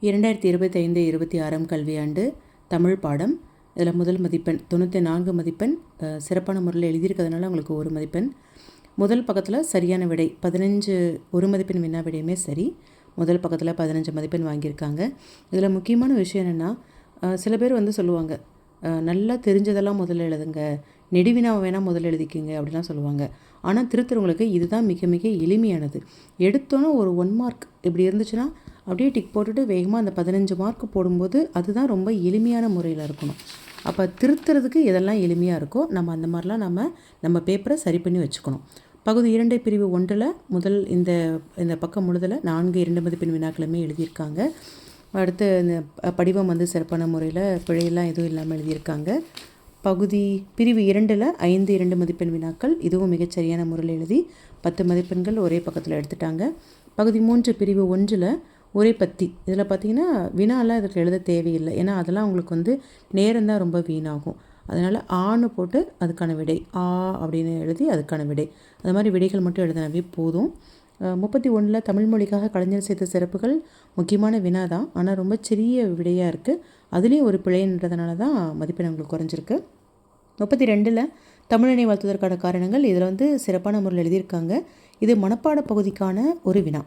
2025-26 கல்வியாண்டு தமிழ் பாடம். இதில் முதல் மதிப்பெண் 94 மதிப்பெண் சிறப்பான முறையில் எழுதியிருக்கிறதுனால உங்களுக்கு 1 மதிப்பெண். முதல் பக்கத்தில் சரியான விடை 15 1 மதிப்பெண் வினா விடையுமே சரி. முதல் பக்கத்தில் 15 மதிப்பெண் வாங்கியிருக்காங்க. இதில் முக்கியமான விஷயம் என்னென்னா, சில பேர் சொல்லுவாங்க, நல்லா தெரிஞ்சதெல்லாம் முதல்ல எழுதுங்க, நெடுவினாவை வேணால் முதல்ல எழுதிக்கிங்க அப்படிலாம் சொல்லுவாங்க. ஆனால் திருத்தவங்களுக்கு இதுதான் மிக மிக எளிமையானது. எடுத்தோன்னே ஒரு 1 மார்க் இப்படி இருந்துச்சுன்னா அப்படியே டிக் போட்டுட்டு வேகமாக அந்த 15 மார்க் போடும்போது அதுதான் ரொம்ப எளிமையான முறையில் இருக்கணும். அப்போ திருத்துறதுக்கு எதெல்லாம் எளிமையாக இருக்கோ நம்ம அந்த மாதிரிலாம் நம்ம பேப்பரை சரி பண்ணி வச்சுக்கணும். பகுதி 2 பிரிவு 1 முதல் இந்த பக்கம் முழுதில் 4 2 மதிப்பெண் வினாக்களுமே எழுதியிருக்காங்க. அடுத்து இந்த படிவம் சிறப்பான முறையில் பிழையெல்லாம் எதுவும் இல்லாமல் எழுதியிருக்காங்க. பகுதி பிரிவு 2 5 2 மதிப்பெண் வினாக்கள் இதுவும் மிகச்சரியான முறையில் எழுதி 10 மதிப்பெண்கள் ஒரே பக்கத்தில் எடுத்துட்டாங்க. பகுதி 3 பிரிவு 1 ஒரே பத்தி. இதில் பார்த்திங்கன்னா வினாலாம் இதுக்கு எழுத தேவையில்லை, ஏன்னா அதெல்லாம் உங்களுக்கு நேரம் தான் ரொம்ப வீணாகும். அதனால் ஆன்னு போட்டு அதுக்கான விடை ஆ அப்படின்னு எழுதி அதுக்கான விடை, அது மாதிரி விடைகள் மட்டும் எழுதினாவே போதும். 31 தமிழ் மொழிக்காக கலைஞர் செய்த சிறப்புகள் முக்கியமான வினா தான், ஆனால் ரொம்ப சிறிய விடையாக இருக்குது. அதுலேயும் ஒரு பிழைன்றதுனால தான் மதிப்பெண் உங்களுக்கு குறைஞ்சிருக்கு. 32 தமிழனை வாழ்த்துவதற்கான காரணங்கள் இதில் சிறப்பான முறையில் எழுதியிருக்காங்க. இது மனப்பாட பகுதிக்கான ஒரு வினா.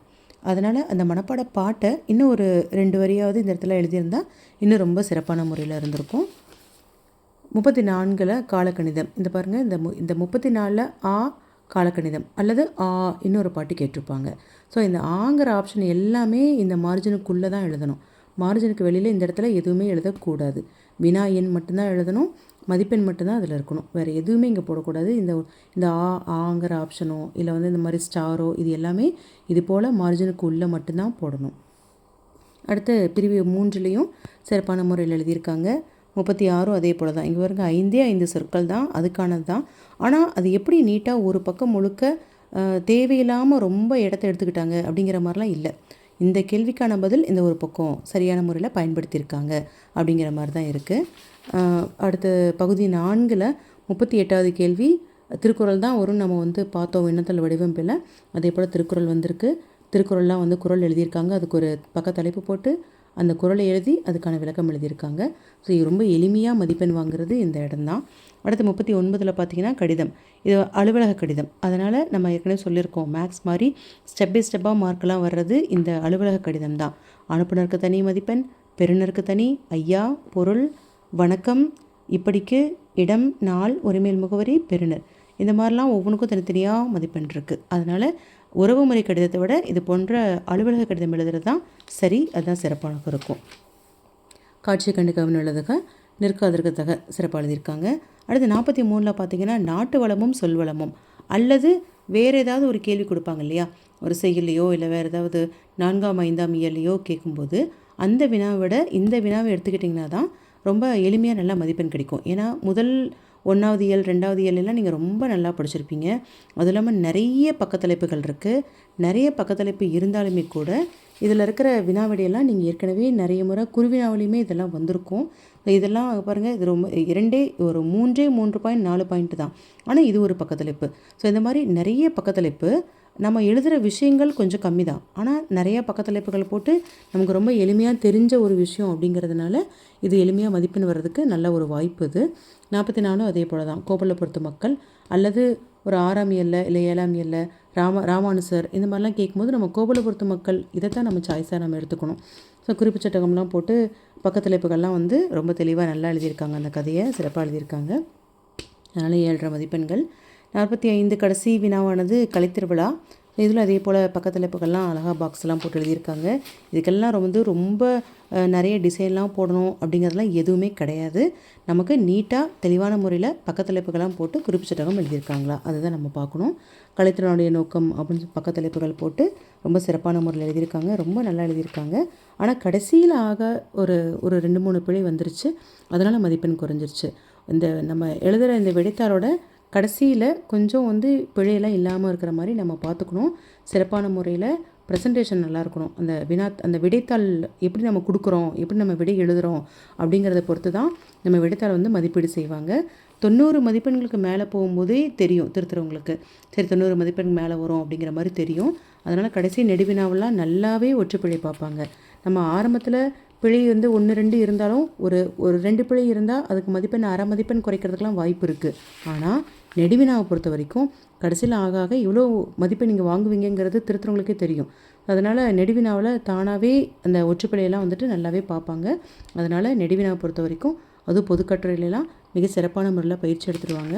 அதனால் அந்த மனப்பாட பாட்டை இன்னும் ஒரு 2 வரியாவது இந்த இடத்துல எழுதியிருந்தால் இன்னும் ரொம்ப சிறப்பான முறையில் இருந்திருக்கும். 34 காலக்கணிதம். இந்த பாருங்கள், இந்த 34 ஆ காலக்கணிதம் அல்லது ஆ இன்னொரு பாட்டு கேட்டிருப்பாங்க. ஸோ இந்த ஆங்கிற ஆப்ஷன் எல்லாமே இந்த மார்ஜினுக்குள்ளே தான் எழுதணும். மார்ஜினுக்கு வெளியில் இந்த இடத்துல எதுவுமே எழுதக்கூடாது. வினா எண் மட்டும்தான் எழுதணும், மதிப்பெண் மட்டும்தான் அதில் இருக்கணும், வேறு எதுவுமே இங்கே போடக்கூடாது. இந்த ஆங்கிற ஆப்ஷனோ இல்லை இந்த மாதிரி ஸ்டாரோ இது எல்லாமே இது போல் மார்ஜினுக்கு உள்ளே மட்டும்தான் போடணும். அடுத்து பிரிவு 3 சிறப்பான முறையில் எழுதியிருக்காங்க. 36 அதே போல் தான். இங்கே பாருங்க 5 சொற்கள் தான் அதுக்கானது தான். ஆனால் அது எப்படி நீட்டாக ஒரு பக்கம் முழுக்க தேவையில்லாமல் ரொம்ப இடத்த எடுத்துக்கிட்டாங்க அப்படிங்கிற மாதிரிலாம் இல்லை. இந்த கேள்விக்கான பதில் இந்த ஒரு பக்கம் சரியான முறையில் பயன்படுத்தியிருக்காங்க அப்படிங்கிற மாதிரி தான் இருக்குது. அடுத்து பகுதி 4 38வது கேள்வி திருக்குறள் தான் வரும். நம்ம பார்த்தோம் விண்ணத்தல் வடிவமைப்பில். அதே போல் திருக்குறள் வந்திருக்கு. திருக்குறள்லாம் குறள் எழுதியிருக்காங்க. அதுக்கு ஒரு பக்க தலைப்பு போட்டு அந்த குறளை எழுதி அதுக்கான விளக்கம் எழுதியிருக்காங்க. ஸோ இது ரொம்ப எளிமையாக மதிப்பெண் வாங்குறது இந்த இடம்தான். அடுத்து 39 பார்த்திங்கன்னா கடிதம். இது அலுவலக கடிதம். அதனால் நம்ம ஏற்கனவே சொல்லியிருக்கோம், மேக்ஸ் மாதிரி ஸ்டெப் பை ஸ்டெப்பாக மார்க்கெலாம் வர்றது இந்த அலுவலக கடிதம் தான். அனுப்புனருக்கு தனி மதிப்பெண், பெறுநருக்கு தனி, ஐயா, பொருள், வணக்கம், இப்படிக்கு, இடம், நாள், உரிமையில் முகவரி, பெறுநர், இந்த மாதிரிலாம் ஒவ்வொன்றுக்கும் தனித்தனியாக மதிப்பெண் இருக்குது. அதனால் உறவுமுறை கடிதத்தை விட இது போன்ற அலுவலக கடிதம் எழுதுறது தான் சரி, அதுதான் சிறப்பானதாக இருக்கும். காட்சி கண்டு கவனம் எழுதுக, நிற்காதற்கத்தக சிறப்பாக எழுதியிருக்காங்க. அடுத்து 43 பார்த்திங்கன்னா நாட்டு வளமும் சொல் வளமும் அல்லது வேறு ஏதாவது ஒரு கேள்வி கொடுப்பாங்க இல்லையா, ஒரு செய்யலையோ இல்லை வேறு ஏதாவது 4ஆம் 5ஆம் இயல்லையோ கேட்கும்போது அந்த வினாவை விட இந்த வினாவை எடுத்துக்கிட்டிங்கன்னா தான் ரொம்ப எளிமையாக நல்லா மதிப்பெண் கிடைக்கும். ஏன்னா முதல் 1ஆவது இயல் 2ஆவது இயல்லாம் நீங்கள் ரொம்ப நல்லா படிச்சிருப்பீங்க. அதுவும் இல்லாமல் நிறைய பக்கத்தலைப்புகள் இருக்குது. நிறைய பக்கத்தலைப்பு இருந்தாலுமே கூட இதில் இருக்கிற வினாவிடையெல்லாம் நீங்கள் ஏற்கனவே நிறைய முறை குருவினாவிலையுமே இதெல்லாம் வந்திருக்கும். இதெல்லாம் பாருங்கள், இது ரொம்ப 3 பாயிண்ட் தான், ஆனால் இது ஒரு பக்கத்தலைப்பு. ஸோ இந்த மாதிரி நிறைய பக்கத்தலைப்பு நம்ம எழுதுகிற விஷயங்கள் கொஞ்சம் கம்மி தான், ஆனால் நிறையா பக்கத்தலைப்புகள் போட்டு நமக்கு ரொம்ப எளிமையாக தெரிஞ்ச ஒரு விஷயம் அப்படிங்கிறதுனால இது எளிமையாக மதிப்பெண் வர்றதுக்கு நல்ல ஒரு வாய்ப்பு இது. 44 அதே போல் தான். கோபலபுரத்து மக்கள் அல்லது ஒரு 6ஆம் இயல்ல இல்லை 7ஆம் இயல்ல ராமானுசர் இந்த மாதிரிலாம் கேட்கும்போது நம்ம கோபலபுரத்து மக்கள் இதைத்தான் நம்ம சாய்ஸாக நம்ம எடுத்துக்கணும். ஸோ குறிப்பு சட்டகம்லாம் போட்டு பக்கத்தலைப்புகள்லாம் ரொம்ப தெளிவாக நல்லா எழுதியிருக்காங்க. அந்த கதையை சிறப்பாக எழுதியிருக்காங்க. அதனால் 7.5 மதிப்பெண்கள். 45 கடைசி வினாவானது கலைத்திருவிழா. இதில் அதே போல் பக்கத்தலைப்புகள்லாம் அழகாக பாக்ஸ்லாம் போட்டு எழுதியிருக்காங்க. இதுக்கெல்லாம் ரொம்ப நிறைய டிசைன்லாம் போடணும் அப்படிங்கிறதுலாம் எதுவுமே கிடையாது. நமக்கு நீட்டாக தெளிவான முறையில் பக்கத்தலைப்புகள்லாம் போட்டு குறிப்பு சட்டகம் எழுதியிருக்காங்களா அதுதான் நம்ம பார்க்கணும். கலைத்திறனுடைய நோக்கம் அப்படின்னு பக்கத்தலைப்புகள் போட்டு ரொம்ப சிறப்பான முறையில் எழுதியிருக்காங்க, ரொம்ப நல்லா எழுதியிருக்காங்க. ஆனால் கடைசியில் ஒரு 2-3 பிழை வந்துருச்சு, அதனால் மதிப்பெண் குறைஞ்சிருச்சு. நம்ம எழுதுகிற இந்த விடைத்தாளோட கடைசியில் கொஞ்சம் பிழையெல்லாம் இல்லாமல் இருக்கிற மாதிரி நம்ம பார்த்துக்கணும். சிறப்பான முறையில் ப்ரெசன்டேஷன் நல்லா இருக்கணும். அந்த விடைத்தாள் எப்படி நம்ம கொடுக்குறோம், எப்படி நம்ம விடை எழுதுகிறோம் அப்படிங்கிறத பொறுத்து தான் நம்ம விடைத்தாள் மதிப்பீடு செய்வாங்க. 90 மதிப்பெண்களுக்கு மேலே போகும்போதே தெரியும் திருத்துறவங்களுக்கு, சரி 90 மதிப்பெண்கள் மேலே வரும் அப்படிங்கிற மாதிரி தெரியும். அதனால் கடைசி நெடுவினாவெல்லாம் நல்லாவே ஒற்றுப்பிழை பார்ப்பாங்க. நம்ம ஆரம்பத்தில் பிழை வந்து 1, 2 இருந்தாலும் ஒரு ஒரு 2 பிழை இருந்தால் அதுக்கு மதிப்பெண் அரை மதிப்பெண் குறைக்கிறதுக்கெலாம் வாய்ப்பு இருக்குது. ஆனால் நெடுவினாவை பொறுத்த வரைக்கும் கடைசியில் ஆக ஆக இவ்வளோ மதிப்பெண் நீங்கள் வாங்குவீங்கங்கிறது திருத்துறவங்களுக்கே தெரியும். அதனால் நெடுவினாவில் தானாகவே அந்த ஒற்றுப்பிழையெல்லாம் வந்துட்டு நல்லாவே பார்ப்பாங்க. அதனால் நெடுவினாவை பொறுத்த வரைக்கும் அதுவும் பொதுக்கட்டுரையிலலாம் மிக சிறப்பான முறையில் பயிற்சி எடுத்துடுவாங்க.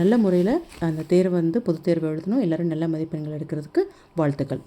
நல்ல முறையில் அந்த தேர்வை வந்து பொதுத் தேர்வு எழுதணும். எல்லோரும் நல்ல மதிப்பெண்கள் எடுக்கிறதுக்கு வாழ்த்துக்கள்.